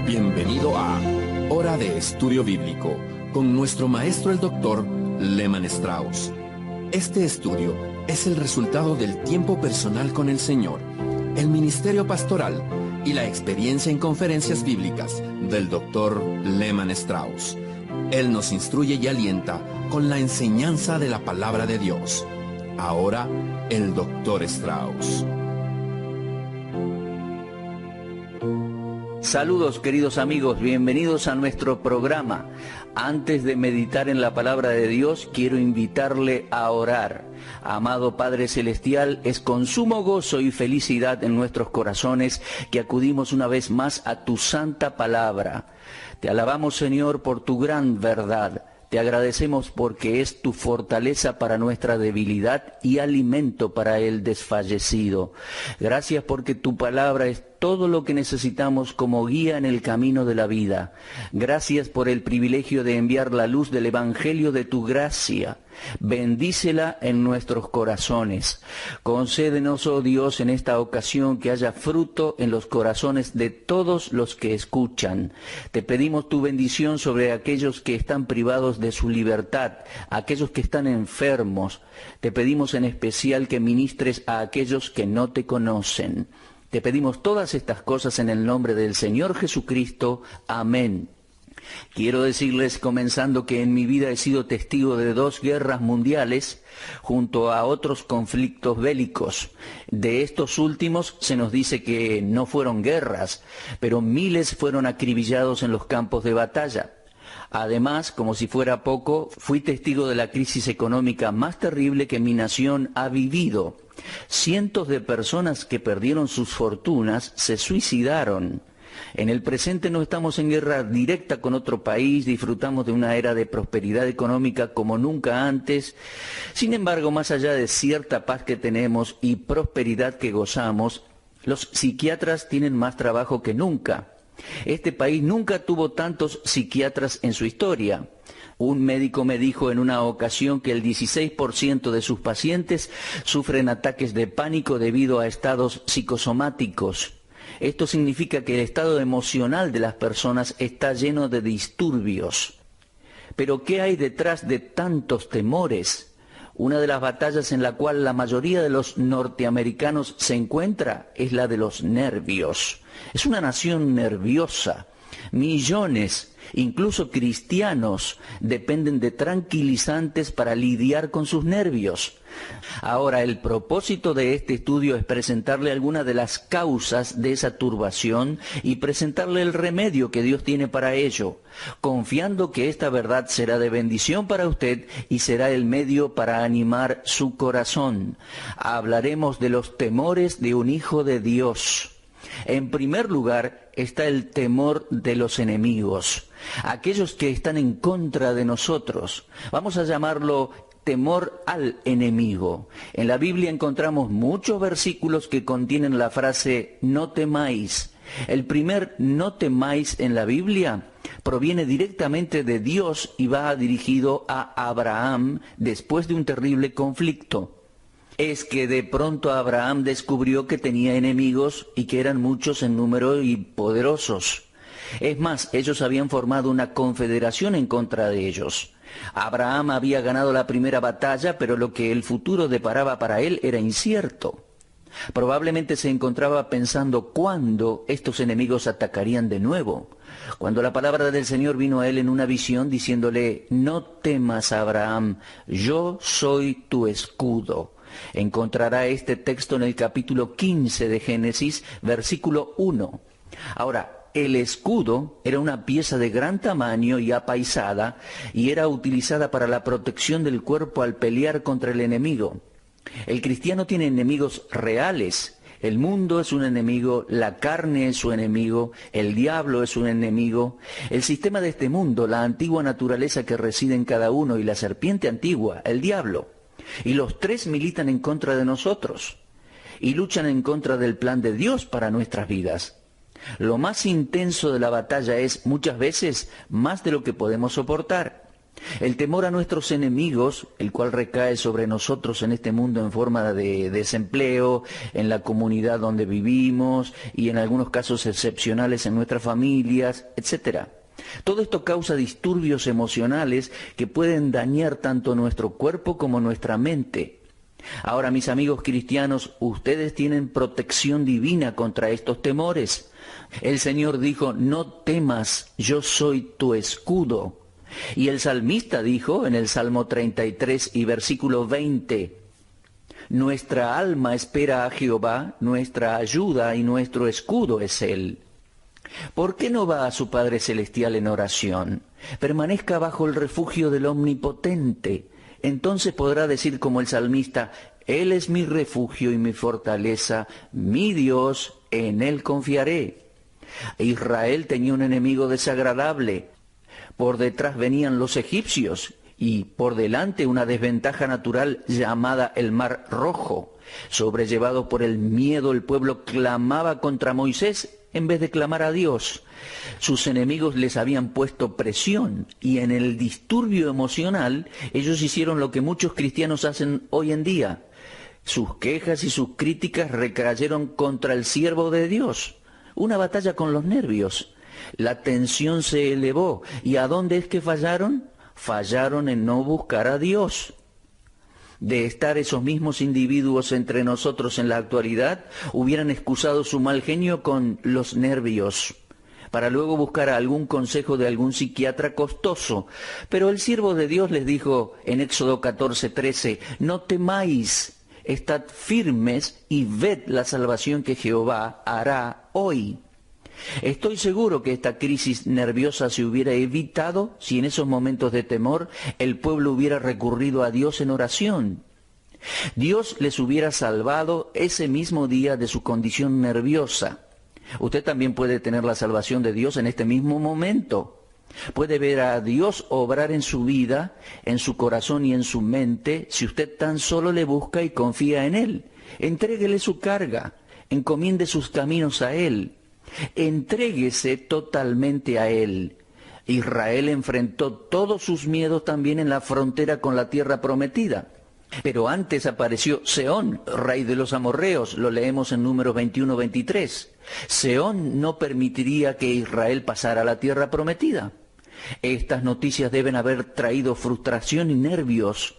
Bienvenido a Hora de Estudio Bíblico con nuestro maestro el Dr. Lehman Strauss. Este estudio es el resultado del tiempo personal con el Señor, el ministerio pastoral y la experiencia en conferencias bíblicas del Dr. Lehman Strauss. Él nos instruye y alienta con la enseñanza de la palabra de Dios. Ahora, el Dr. Strauss. Saludos, queridos amigos, bienvenidos a nuestro programa. Antes de meditar en la palabra de Dios, quiero invitarle a orar. Amado Padre Celestial, es con sumo gozo y felicidad en nuestros corazones que acudimos una vez más a tu santa palabra. Te alabamos, Señor, por tu gran verdad. Te agradecemos porque es tu fortaleza para nuestra debilidad y alimento para el desfallecido. Gracias porque tu palabra es todo lo que necesitamos como guía en el camino de la vida. Gracias por el privilegio de enviar la luz del Evangelio de tu gracia. Bendícela en nuestros corazones. Concédenos, oh Dios, en esta ocasión que haya fruto en los corazones de todos los que escuchan. Te pedimos tu bendición sobre aquellos que están privados de su libertad, aquellos que están enfermos. Te pedimos en especial que ministres a aquellos que no te conocen. Te pedimos todas estas cosas en el nombre del Señor Jesucristo. Amén. Quiero decirles, comenzando, que en mi vida he sido testigo de 2 guerras mundiales junto a otros conflictos bélicos. De estos últimos se nos dice que no fueron guerras, pero miles fueron acribillados en los campos de batalla. Además, como si fuera poco, fui testigo de la crisis económica más terrible que mi nación ha vivido. Cientos de personas que perdieron sus fortunas se suicidaron. En el presente no estamos en guerra directa con otro país, disfrutamos de una era de prosperidad económica como nunca antes. Sin embargo, más allá de cierta paz que tenemos y prosperidad que gozamos, los psiquiatras tienen más trabajo que nunca. Este país nunca tuvo tantos psiquiatras en su historia. Un médico me dijo en una ocasión que el 16% de sus pacientes sufren ataques de pánico debido a estados psicosomáticos. Esto significa que el estado emocional de las personas está lleno de disturbios. Pero ¿qué hay detrás de tantos temores? Una de las batallas en la cual la mayoría de los norteamericanos se encuentra es la de los nervios. Es una nación nerviosa. Millones, incluso cristianos, dependen de tranquilizantes para lidiar con sus nervios. Ahora, el propósito de este estudio es presentarle algunas de las causas de esa turbación y presentarle el remedio que Dios tiene para ello, confiando que esta verdad será de bendición para usted y será el medio para animar su corazón. Hablaremos de los temores de un hijo de Dios. En primer lugar está el temor de los enemigos, aquellos que están en contra de nosotros. Vamos a llamarlo temor al enemigo. En la Biblia encontramos muchos versículos que contienen la frase no temáis. El primer no temáis en la Biblia proviene directamente de Dios y va dirigido a Abraham después de un terrible conflicto. Es que de pronto Abraham descubrió que tenía enemigos y que eran muchos en número y poderosos. Es más, ellos habían formado una confederación en contra de ellos. Abraham había ganado la primera batalla, pero lo que el futuro deparaba para él era incierto. Probablemente se encontraba pensando cuándo estos enemigos atacarían de nuevo. Cuando la palabra del Señor vino a él en una visión diciéndole, no temas, Abraham, yo soy tu escudo. Encontrará este texto en el capítulo 15 de Génesis, versículo 1. Ahora, el escudo era una pieza de gran tamaño y apaisada, y era utilizada para la protección del cuerpo al pelear contra el enemigo. El cristiano tiene enemigos reales. El mundo es un enemigo, la carne es su enemigo, el diablo es un enemigo. El sistema de este mundo, la antigua naturaleza que reside en cada uno y la serpiente antigua, el diablo. Y los tres militan en contra de nosotros y luchan en contra del plan de Dios para nuestras vidas. Lo más intenso de la batalla es, muchas veces, más de lo que podemos soportar. El temor a nuestros enemigos, el cual recae sobre nosotros en este mundo en forma de desempleo, en la comunidad donde vivimos y en algunos casos excepcionales en nuestras familias, etc. Todo esto causa disturbios emocionales que pueden dañar tanto nuestro cuerpo como nuestra mente. Ahora, mis amigos cristianos, ustedes tienen protección divina contra estos temores. El Señor dijo, no temas, yo soy tu escudo. Y el salmista dijo en el Salmo 33 y versículo 20, nuestra alma espera a Jehová, nuestra ayuda y nuestro escudo es Él. ¿Por qué no va a su Padre Celestial en oración? Permanezca bajo el refugio del Omnipotente. Entonces podrá decir como el salmista, Él es mi refugio y mi fortaleza, mi Dios, en Él confiaré. Israel tenía un enemigo desagradable. Por detrás venían los egipcios y por delante una desventaja natural llamada el Mar Rojo. Sobrellevado por el miedo, el pueblo clamaba contra Moisés en vez de clamar a Dios. Sus enemigos les habían puesto presión y en el disturbio emocional ellos hicieron lo que muchos cristianos hacen hoy en día. Sus quejas y sus críticas recayeron contra el siervo de Dios. Una batalla con los nervios. La tensión se elevó. ¿Y a dónde es que fallaron? Fallaron en no buscar a Dios. De estar esos mismos individuos entre nosotros en la actualidad, hubieran excusado su mal genio con los nervios, para luego buscar algún consejo de algún psiquiatra costoso. Pero el siervo de Dios les dijo en Éxodo 14:13, no temáis, estad firmes y ved la salvación que Jehová hará hoy. Estoy seguro que esta crisis nerviosa se hubiera evitado si en esos momentos de temor el pueblo hubiera recurrido a Dios en oración. Dios les hubiera salvado ese mismo día de su condición nerviosa. Usted también puede tener la salvación de Dios en este mismo momento. Puede ver a Dios obrar en su vida, en su corazón y en su mente, si usted tan solo le busca y confía en Él. Entréguele su carga, encomiende sus caminos a Él. Entréguese totalmente a Él. Israel enfrentó todos sus miedos también en la frontera con la tierra prometida. Pero antes apareció Sehón, rey de los amorreos, lo leemos en Números 21-23. Sehón no permitiría que Israel pasara a la tierra prometida. Estas noticias deben haber traído frustración y nervios.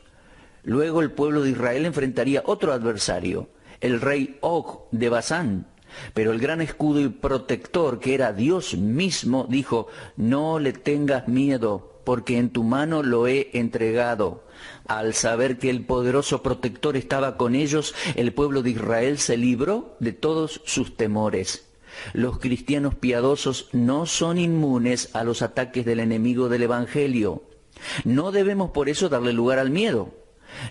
Luego el pueblo de Israel enfrentaría otro adversario, el rey Og de Basán. Pero el gran escudo y protector, que era Dios mismo, dijo, no le tengas miedo, porque en tu mano lo he entregado. Al saber que el poderoso protector estaba con ellos, el pueblo de Israel se libró de todos sus temores. Los cristianos piadosos no son inmunes a los ataques del enemigo del Evangelio. No debemos por eso darle lugar al miedo.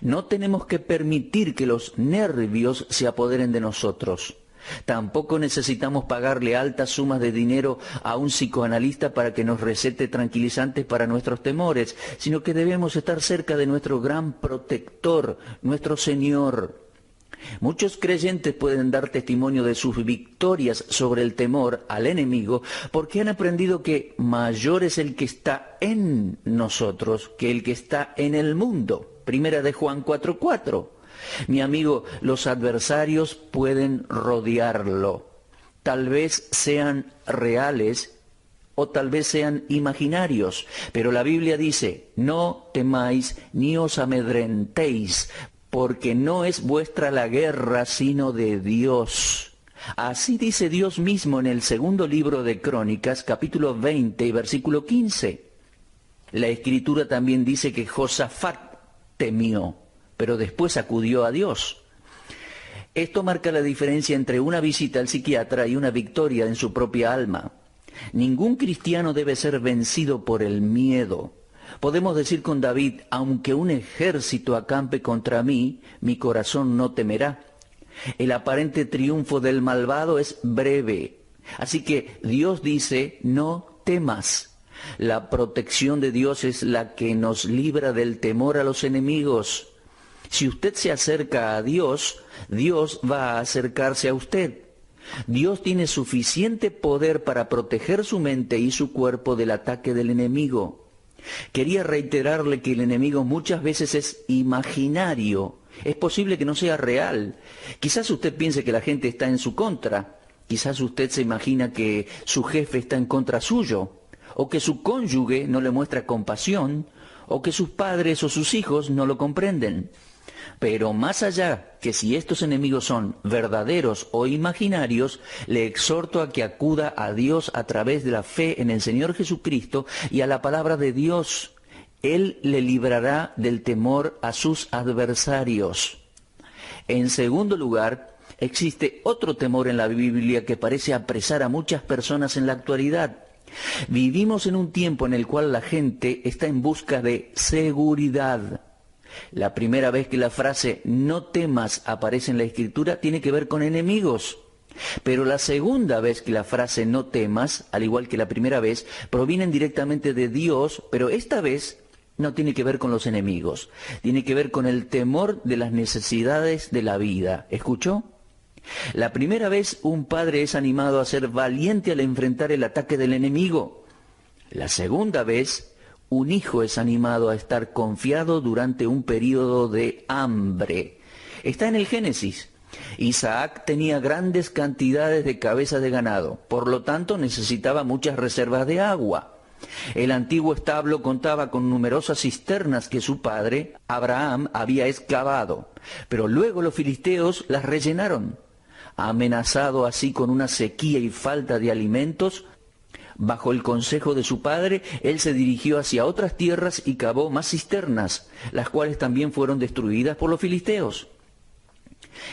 No tenemos que permitir que los nervios se apoderen de nosotros. Tampoco necesitamos pagarle altas sumas de dinero a un psicoanalista para que nos recete tranquilizantes para nuestros temores, sino que debemos estar cerca de nuestro gran protector, nuestro Señor. Muchos creyentes pueden dar testimonio de sus victorias sobre el temor al enemigo porque han aprendido que mayor es el que está en nosotros que el que está en el mundo. Primera de Juan 4:4. Mi amigo, los adversarios pueden rodearlo. Tal vez sean reales o tal vez sean imaginarios, pero la Biblia dice, no temáis ni os amedrentéis, porque no es vuestra la guerra, sino de Dios. Así dice Dios mismo en el segundo libro de Crónicas, capítulo 20 y versículo 15. La Escritura también dice que Josafat temió, pero después acudió a Dios. Esto marca la diferencia entre una visita al psiquiatra y una victoria en su propia alma. Ningún cristiano debe ser vencido por el miedo. Podemos decir con David, aunque un ejército acampe contra mí, mi corazón no temerá. El aparente triunfo del malvado es breve. Así que Dios dice, no temas. La protección de Dios es la que nos libra del temor a los enemigos. Si usted se acerca a Dios, Dios va a acercarse a usted. Dios tiene suficiente poder para proteger su mente y su cuerpo del ataque del enemigo. Quería reiterarle que el enemigo muchas veces es imaginario. Es posible que no sea real. Quizás usted piense que la gente está en su contra. Quizás usted se imagina que su jefe está en contra suyo, o que su cónyuge no le muestra compasión, o que sus padres o sus hijos no lo comprenden. Pero más allá que si estos enemigos son verdaderos o imaginarios, le exhorto a que acuda a Dios a través de la fe en el Señor Jesucristo y a la palabra de Dios. Él le librará del temor a sus adversarios. En segundo lugar, existe otro temor en la Biblia que parece apresar a muchas personas en la actualidad. Vivimos en un tiempo en el cual la gente está en busca de seguridad. La primera vez que la frase "no temas" aparece en la Escritura tiene que ver con enemigos. Pero la segunda vez que la frase "no temas", al igual que la primera vez, provienen directamente de Dios, pero esta vez no tiene que ver con los enemigos. Tiene que ver con el temor de las necesidades de la vida. ¿Escuchó? La primera vez un padre es animado a ser valiente al enfrentar el ataque del enemigo. La segunda vez, un hijo es animado a estar confiado durante un período de hambre. Está en el Génesis. Isaac tenía grandes cantidades de cabezas de ganado, por lo tanto necesitaba muchas reservas de agua. El antiguo establo contaba con numerosas cisternas que su padre, Abraham, había excavado, pero luego los filisteos las rellenaron. Amenazado así con una sequía y falta de alimentos, bajo el consejo de su padre, él se dirigió hacia otras tierras y cavó más cisternas, las cuales también fueron destruidas por los filisteos.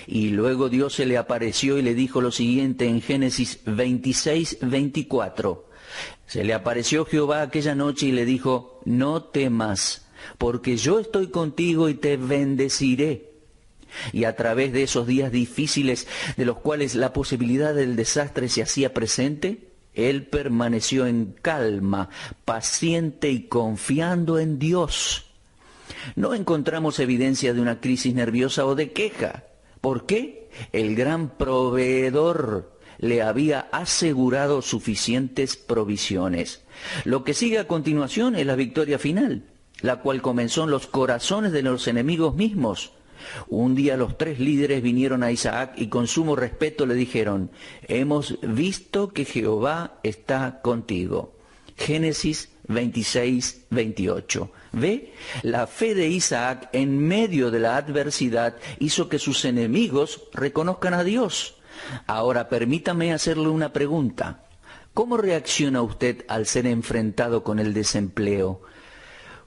Y luego Dios se le apareció y le dijo lo siguiente en Génesis 26:24. Se le apareció Jehová aquella noche y le dijo: no temas, porque yo estoy contigo y te bendeciré. Y a través de esos días difíciles, de los cuales la posibilidad del desastre se hacía presente, él permaneció en calma, paciente y confiando en Dios. No encontramos evidencia de una crisis nerviosa o de queja. ¿Por qué? El gran proveedor le había asegurado suficientes provisiones. Lo que sigue a continuación es la victoria final, la cual comenzó en los corazones de los enemigos mismos. Un día los tres líderes vinieron a Isaac y con sumo respeto le dijeron: hemos visto que Jehová está contigo. Génesis 26:28. ¿Ve? La fe de Isaac en medio de la adversidad hizo que sus enemigos reconozcan a Dios. Ahora permítame hacerle una pregunta. ¿Cómo reacciona usted al ser enfrentado con el desempleo?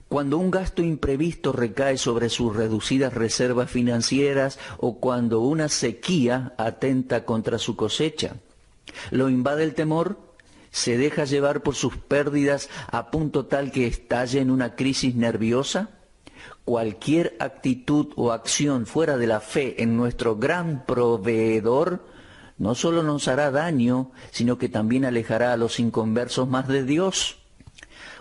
Cuando un gasto imprevisto recae sobre sus reducidas reservas financieras o cuando una sequía atenta contra su cosecha. ¿Lo invade el temor? ¿Se deja llevar por sus pérdidas a punto tal que estalle en una crisis nerviosa? Cualquier actitud o acción fuera de la fe en nuestro gran proveedor no solo nos hará daño, sino que también alejará a los inconversos más de Dios.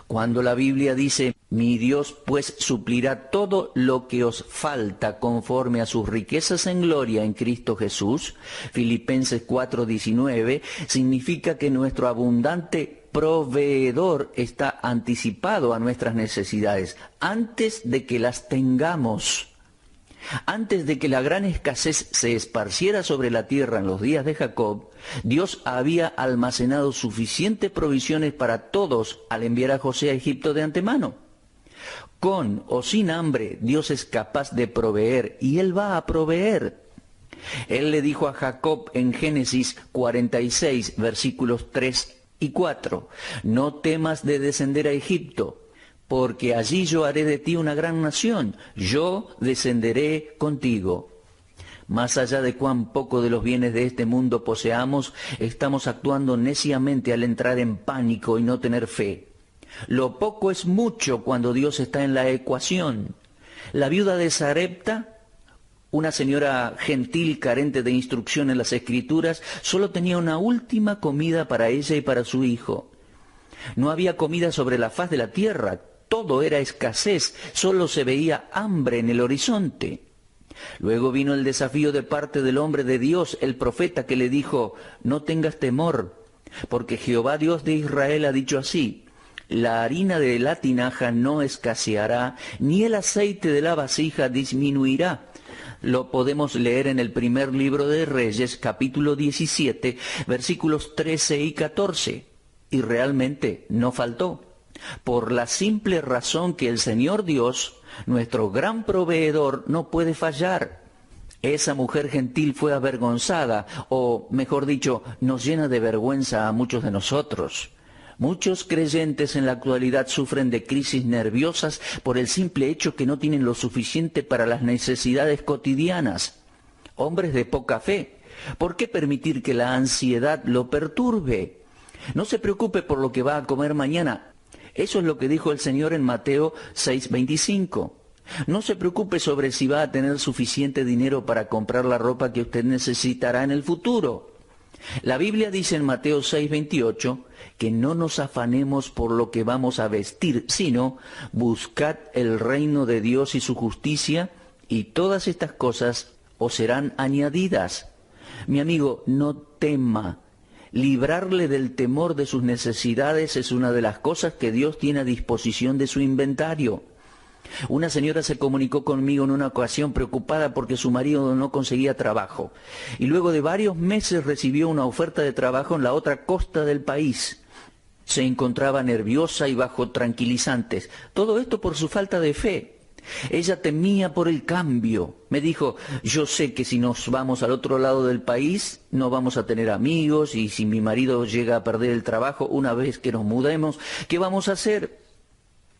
Cuando la Biblia dice: mi Dios pues suplirá todo lo que os falta conforme a sus riquezas en gloria en Cristo Jesús, Filipenses 4:19, significa que nuestro abundante proveedor está anticipado a nuestras necesidades antes de que las tengamos. Antes de que la gran escasez se esparciera sobre la tierra en los días de Jacob, Dios había almacenado suficientes provisiones para todos al enviar a José a Egipto de antemano. Con o sin hambre, Dios es capaz de proveer y Él va a proveer. Él le dijo a Jacob en Génesis 46, versículos 3 y 4, no temas de descender a Egipto, porque allí yo haré de ti una gran nación, yo descenderé contigo. Más allá de cuán poco de los bienes de este mundo poseamos, estamos actuando neciamente al entrar en pánico y no tener fe. Lo poco es mucho cuando Dios está en la ecuación. La viuda de Sarepta, una señora gentil carente de instrucción en las Escrituras, solo tenía una última comida para ella y para su hijo. No había comida sobre la faz de la tierra. Todo era escasez, solo se veía hambre en el horizonte. Luego vino el desafío de parte del hombre de Dios, el profeta, que le dijo: no tengas temor, porque Jehová Dios de Israel ha dicho así: la harina de la tinaja no escaseará, ni el aceite de la vasija disminuirá. Lo podemos leer en el primer libro de Reyes, capítulo 17, versículos 13 y 14. Y realmente no faltó, por la simple razón que el Señor Dios, nuestro gran proveedor, no puede fallar. Esa mujer gentil fue avergonzada, o mejor dicho, nos llena de vergüenza a muchos de nosotros. Muchos creyentes en la actualidad sufren de crisis nerviosas por el simple hecho que no tienen lo suficiente para las necesidades cotidianas. Hombres de poca fe, ¿por qué permitir que la ansiedad lo perturbe? No se preocupe por lo que va a comer mañana. Eso es lo que dijo el Señor en Mateo 6:25. No se preocupe sobre si va a tener suficiente dinero para comprar la ropa que usted necesitará en el futuro. La Biblia dice en Mateo 6:28 que no nos afanemos por lo que vamos a vestir, sino buscad el reino de Dios y su justicia, y todas estas cosas os serán añadidas. Mi amigo, no tema. Librarle del temor de sus necesidades es una de las cosas que Dios tiene a disposición de su inventario. Una señora se comunicó conmigo en una ocasión preocupada porque su marido no conseguía trabajo, y luego de varios meses recibió una oferta de trabajo en la otra costa del país. Se encontraba nerviosa y bajo tranquilizantes, todo esto por su falta de fe. Ella temía por el cambio. Me dijo, yo sé que si nos vamos al otro lado del país no vamos a tener amigos, y si mi marido llega a perder el trabajo una vez que nos mudemos, ¿qué vamos a hacer?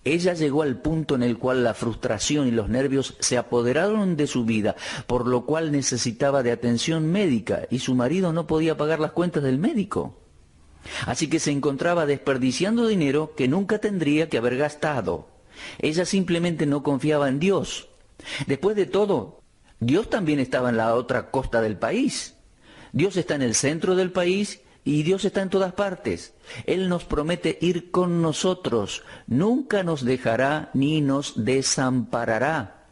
Ella llegó al punto en el cual la frustración y los nervios se apoderaron de su vida, por lo cual necesitaba de atención médica, y su marido no podía pagar las cuentas del médico. Así que se encontraba desperdiciando dinero que nunca tendría que haber gastado. Ella simplemente no confiaba en Dios. Después de todo, Dios también estaba en la otra costa del país. Dios está en el centro del país y Dios está en todas partes. Él nos promete ir con nosotros. Nunca nos dejará ni nos desamparará.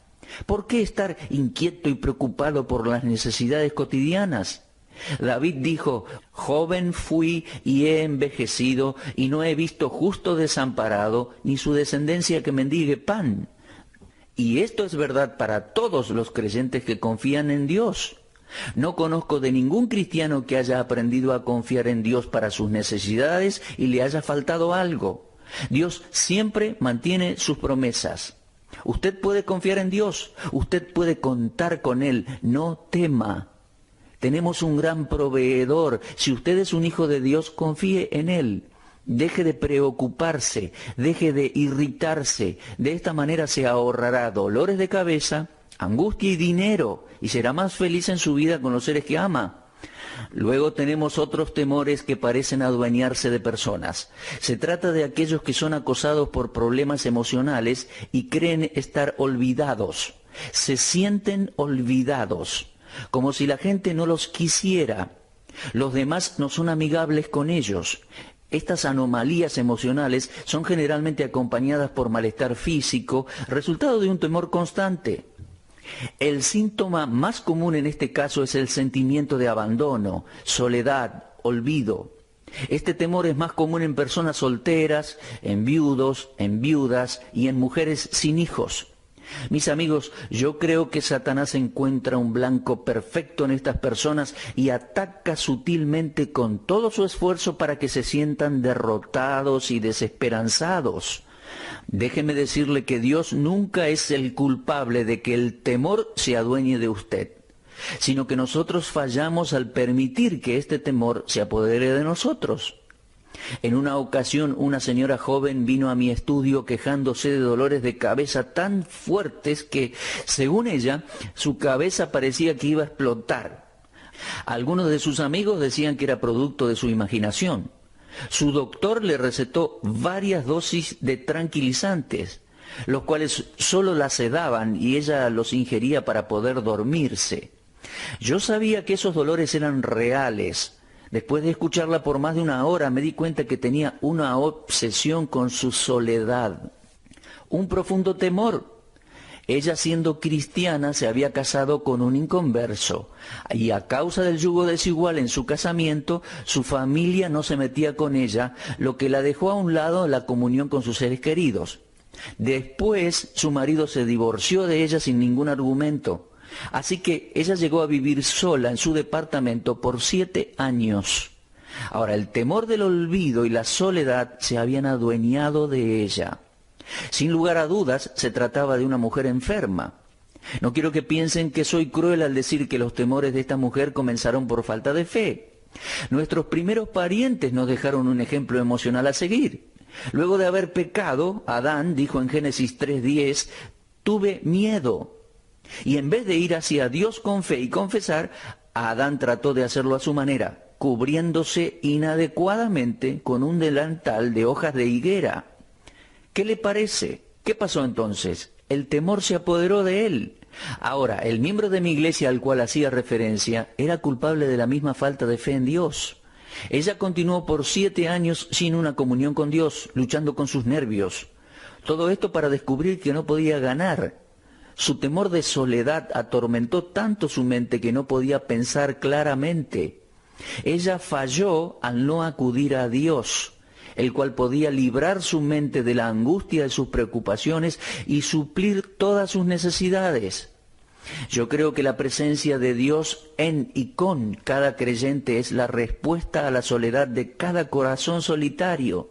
¿Por qué estar inquieto y preocupado por las necesidades cotidianas? David dijo, joven fui y he envejecido, y no he visto justo desamparado, ni su descendencia que mendigue pan. Y esto es verdad para todos los creyentes que confían en Dios. No conozco de ningún cristiano que haya aprendido a confiar en Dios para sus necesidades y le haya faltado algo. Dios siempre mantiene sus promesas. Usted puede confiar en Dios, usted puede contar con Él, no tema. Tenemos un gran proveedor. Si usted es un hijo de Dios, confíe en Él. Deje de preocuparse, deje de irritarse. De esta manera se ahorrará dolores de cabeza, angustia y dinero, y será más feliz en su vida con los seres que ama. Luego tenemos otros temores que parecen adueñarse de personas. Se trata de aquellos que son acosados por problemas emocionales y creen estar olvidados. Se sienten olvidados, como si la gente no los quisiera. Los demás no son amigables con ellos. Estas anomalías emocionales son generalmente acompañadas por malestar físico, resultado de un temor constante. El síntoma más común en este caso es el sentimiento de abandono, soledad, olvido. Este temor es más común en personas solteras, en viudos, en viudas y en mujeres sin hijos. Mis amigos, yo creo que Satanás encuentra un blanco perfecto en estas personas y ataca sutilmente con todo su esfuerzo para que se sientan derrotados y desesperanzados. Déjeme decirle que Dios nunca es el culpable de que el temor se adueñe de usted, sino que nosotros fallamos al permitir que este temor se apodere de nosotros. En una ocasión, una señora joven vino a mi estudio quejándose de dolores de cabeza tan fuertes que, según ella, su cabeza parecía que iba a explotar. Algunos de sus amigos decían que era producto de su imaginación. Su doctor le recetó varias dosis de tranquilizantes, los cuales solo la sedaban y ella los ingería para poder dormirse. Yo sabía que esos dolores eran reales. Después de escucharla por más de una hora me di cuenta que tenía una obsesión con su soledad, un profundo temor. Ella, siendo cristiana, se había casado con un inconverso, y a causa del yugo desigual en su casamiento, su familia no se metía con ella, lo que la dejó a un lado en la comunión con sus seres queridos. Después, su marido se divorció de ella sin ningún argumento, así que ella llegó a vivir sola en su departamento por 7 años. Ahora, el temor del olvido y la soledad se habían adueñado de ella. Sin lugar a dudas, se trataba de una mujer enferma. No quiero que piensen que soy cruel al decir que los temores de esta mujer comenzaron por falta de fe. Nuestros primeros parientes nos dejaron un ejemplo emocional a seguir. Luego de haber pecado, Adán dijo en Génesis 3:10, tuve miedo. Y en vez de ir hacia Dios con fe y confesar, Adán trató de hacerlo a su manera, cubriéndose inadecuadamente con un delantal de hojas de higuera. ¿Qué le parece? ¿Qué pasó entonces? El temor se apoderó de él. Ahora, el miembro de mi iglesia al cual hacía referencia era culpable de la misma falta de fe en Dios. Ella continuó por 7 años sin una comunión con Dios, luchando con sus nervios. Todo esto para descubrir que no podía ganar. Su temor de soledad atormentó tanto su mente que no podía pensar claramente. Ella falló al no acudir a Dios, el cual podía librar su mente de la angustia de sus preocupaciones y suplir todas sus necesidades. Yo creo que la presencia de Dios en y con cada creyente es la respuesta a la soledad de cada corazón solitario.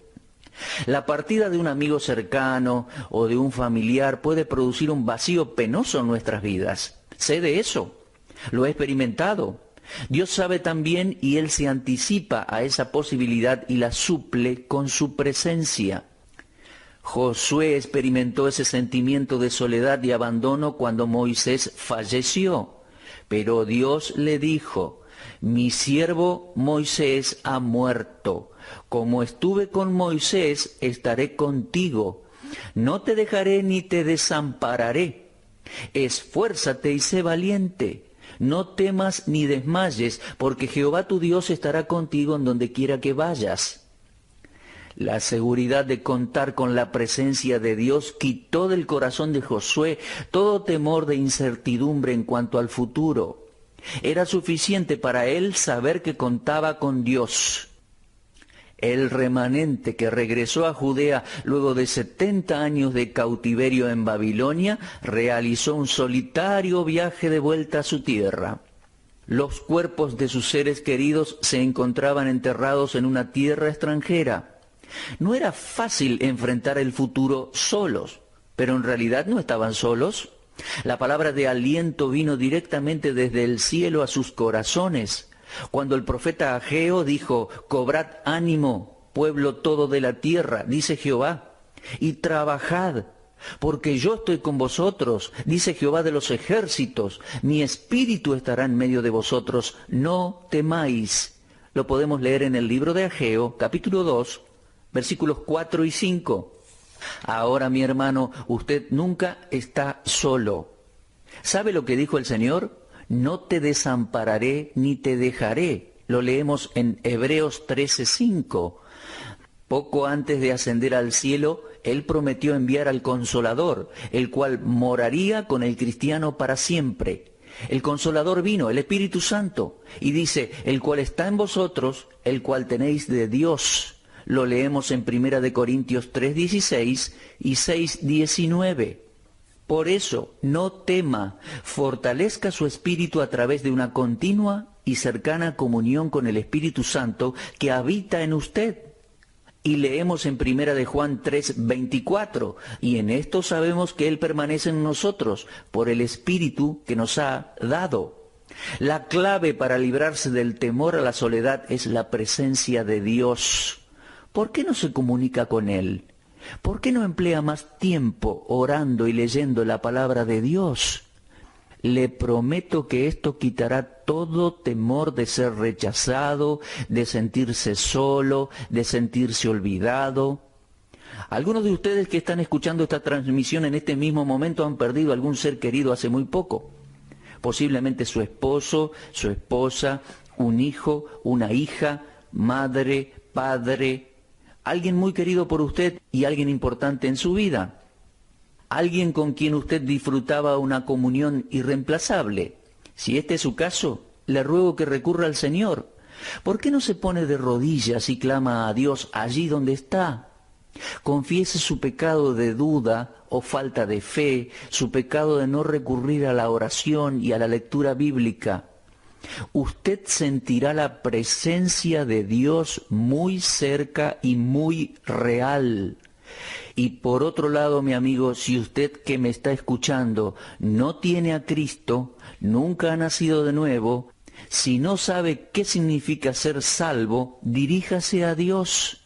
La partida de un amigo cercano o de un familiar puede producir un vacío penoso en nuestras vidas. Sé de eso, lo he experimentado. Dios sabe también y Él se anticipa a esa posibilidad y la suple con su presencia. Josué experimentó ese sentimiento de soledad y abandono cuando Moisés falleció, pero Dios le dijo, mi siervo Moisés ha muerto. Como estuve con Moisés, estaré contigo. No te dejaré ni te desampararé. Esfuérzate y sé valiente. No temas ni desmayes, porque Jehová tu Dios estará contigo en donde quiera que vayas. La seguridad de contar con la presencia de Dios quitó del corazón de Josué todo temor de incertidumbre en cuanto al futuro. Era suficiente para él saber que contaba con Dios. El remanente que regresó a Judea luego de 70 años de cautiverio en Babilonia realizó un solitario viaje de vuelta a su tierra. Los cuerpos de sus seres queridos se encontraban enterrados en una tierra extranjera. No era fácil enfrentar el futuro solos, pero en realidad no estaban solos. La palabra de aliento vino directamente desde el cielo a sus corazones. Cuando el profeta Ageo dijo, cobrad ánimo, pueblo todo de la tierra, dice Jehová, y trabajad, porque yo estoy con vosotros, dice Jehová de los ejércitos, mi espíritu estará en medio de vosotros, no temáis. Lo podemos leer en el libro de Ageo, capítulo 2, versículos 4 y 5. Ahora, mi hermano, usted nunca está solo. ¿Sabe lo que dijo el Señor? No te desampararé ni te dejaré. Lo leemos en Hebreos 13:5. Poco antes de ascender al cielo, Él prometió enviar al Consolador, el cual moraría con el cristiano para siempre. El Consolador vino, el Espíritu Santo, y dice, el cual está en vosotros, el cual tenéis de Dios. Lo leemos en 1 Corintios 3:16 y 6:19. Por eso, no tema, fortalezca su espíritu a través de una continua y cercana comunión con el Espíritu Santo que habita en usted. Y leemos en 1 Juan 3:24, y en esto sabemos que Él permanece en nosotros por el Espíritu que nos ha dado. La clave para librarse del temor a la soledad es la presencia de Dios. ¿Por qué no se comunica con Él? ¿Por qué no emplea más tiempo orando y leyendo la palabra de Dios? Le prometo que esto quitará todo temor de ser rechazado, de sentirse solo, de sentirse olvidado. Algunos de ustedes que están escuchando esta transmisión en este mismo momento han perdido algún ser querido hace muy poco. Posiblemente su esposo, su esposa, un hijo, una hija, madre, padre, alguien muy querido por usted y alguien importante en su vida. alguien con quien usted disfrutaba una comunión irreemplazable. Si este es su caso, le ruego que recurra al Señor. ¿Por qué no se pone de rodillas y clama a Dios allí donde está? Confiese su pecado de duda o falta de fe, su pecado de no recurrir a la oración y a la lectura bíblica. Usted sentirá la presencia de Dios muy cerca y muy real. Y por otro lado, mi amigo, si usted que me está escuchando no tiene a Cristo, nunca ha nacido de nuevo, si no sabe qué significa ser salvo, diríjase a Dios.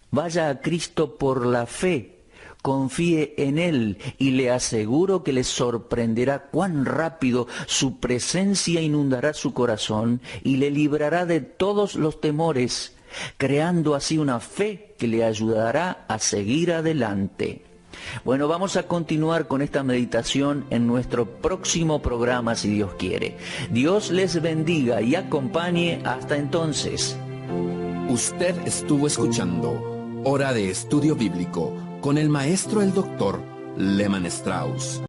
Vaya a Cristo por la fe, confíe en Él y le aseguro que le sorprenderá cuán rápido su presencia inundará su corazón y le librará de todos los temores, creando así una fe que le ayudará a seguir adelante. Bueno, vamos a continuar con esta meditación en nuestro próximo programa, si Dios quiere. Dios les bendiga y acompañe hasta entonces. Usted estuvo escuchando Hora de Estudio Bíblico con el maestro el doctor Lehmann Strauss.